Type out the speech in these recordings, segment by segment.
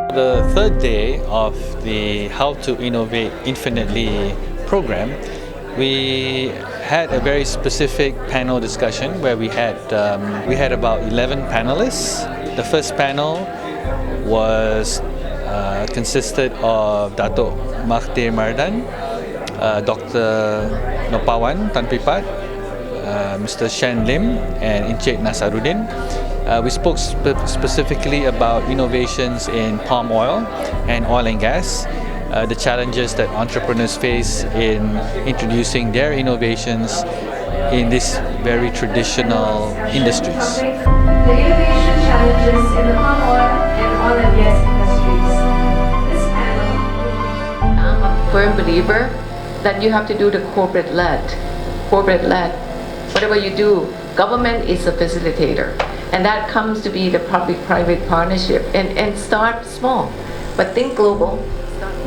The third day of the How to Innovate Infinitely program, we had a very specific panel discussion where we had about 11 panelists. The first panel was consisted of Dato' Mahathir Mardan, Dr. Nopawan Tan Pripat, Mr. Shen Lim, and Encik Nasaruddin. We spoke specifically about innovations in palm oil and oil and gas, the challenges that entrepreneurs face in introducing their innovations in these very traditional industries. The innovation challenges in the palm oil and oil and gas industries. This panel. I'm a firm believer that you have to do the corporate-led. Whatever you do, government is a facilitator. And that comes to be the public-private partnership. And start small, but think global.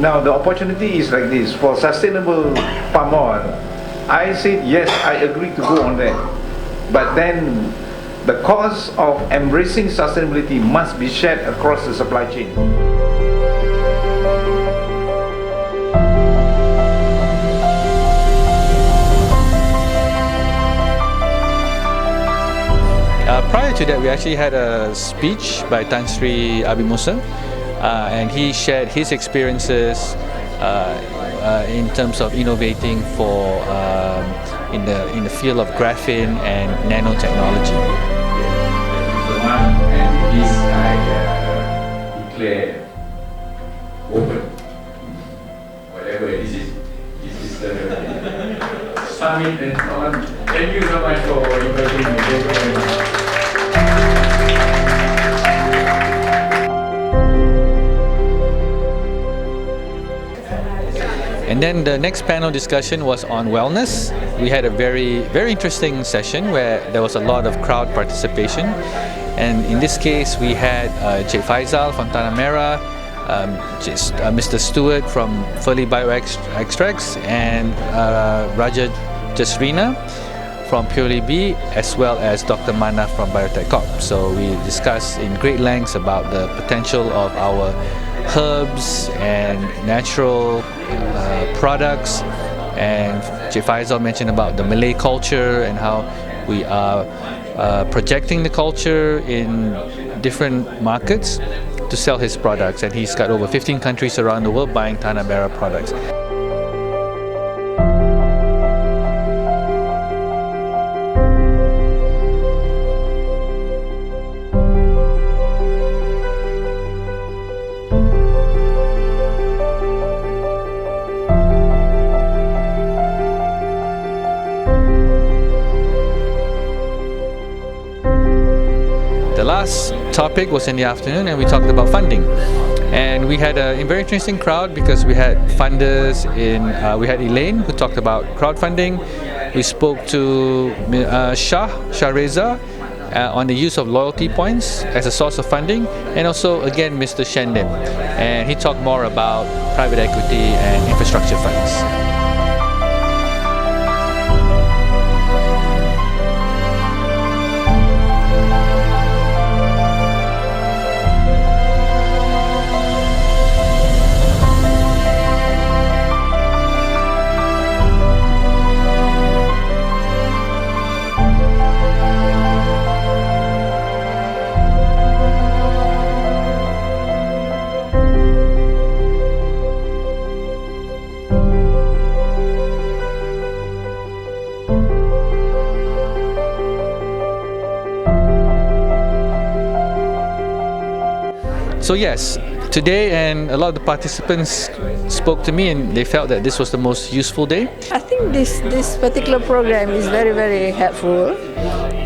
Now the opportunity is like this. For sustainable palm oil, I said yes, I agree to go on that. But then the cost of embracing sustainability must be shared across the supply chain. Prior to that, we actually had a speech by Tan Sri Abi Musa, and he shared his experiences in terms of innovating for in the field of graphene and nanotechnology. And this I declare open. Whatever this is the summit and so on. Thank you so much for inviting me. Thank you very much. And then the next panel discussion was on wellness. We had a very interesting session where there was a lot of crowd participation. And in this case, we had Cik Faisal from Tanah Merah, Mr. Stewart from Furley Bioextracts, and Raja Jasrina from Purely B, as well as Dr. Mana from Biotech Corp. So we discussed in great lengths about the potential of our herbs and natural products, and Cik Faisal mentioned about the Malay culture and how we are projecting the culture in different markets to sell his products, and he's got over 15 countries around the world buying Tanah Merah products. The last topic was in the afternoon, and we talked about funding. And we had a very interesting crowd because we had funders we had Elaine who talked about crowdfunding. We spoke to Shah Reza on the use of loyalty points as a source of funding, and also again Mr. Shen Lim, and he talked more about private equity and infrastructure funds. So yes, today, and a lot of the participants spoke to me and they felt that this was the most useful day. I think this particular program is very helpful,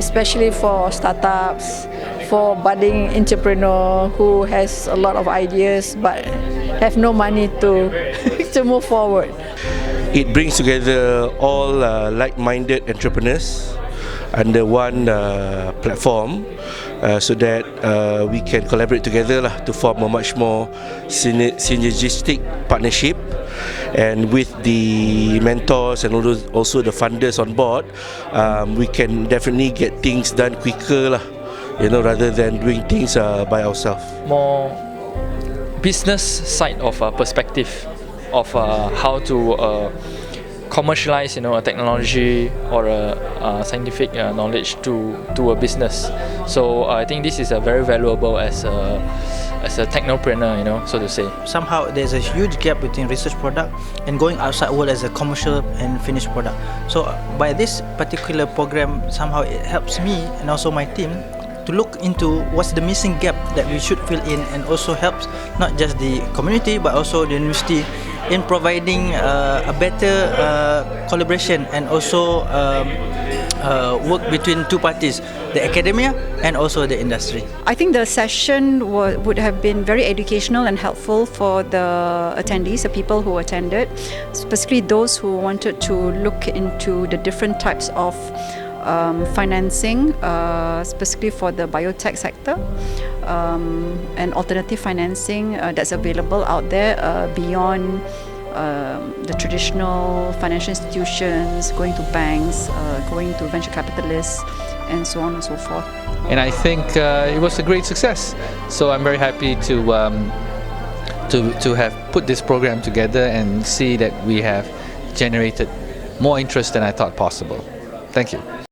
especially for startups, for budding entrepreneur who has a lot of ideas but have no money to to move forward. It brings together all like-minded entrepreneurs under one platform, so that we can collaborate together to form a much more synergistic partnership. And with the mentors and also the funders on board, we can definitely get things done quicker, rather than doing things by ourselves. More business side of perspective of how to commercialize, a technology or a scientific knowledge to a business. So I think this is a very valuable as a technopreneur, so to say. Somehow there's a huge gap between research product and going outside world as a commercial and finished product. So by this particular program, somehow it helps me and also my team to look into what's the missing gap that we should fill in, and also helps not just the community but also the university in providing a better collaboration and also work between two parties, the academia and also the industry. I think the session would have been very educational and helpful for the attendees, the people who attended, specifically those who wanted to look into the different types of financing, specifically for the biotech sector, and alternative financing that's available out there beyond the traditional financial institutions, going to banks, going to venture capitalists, and so on and so forth. And I think it was a great success. So I'm very happy to have put this program together and see that we have generated more interest than I thought possible. Thank you.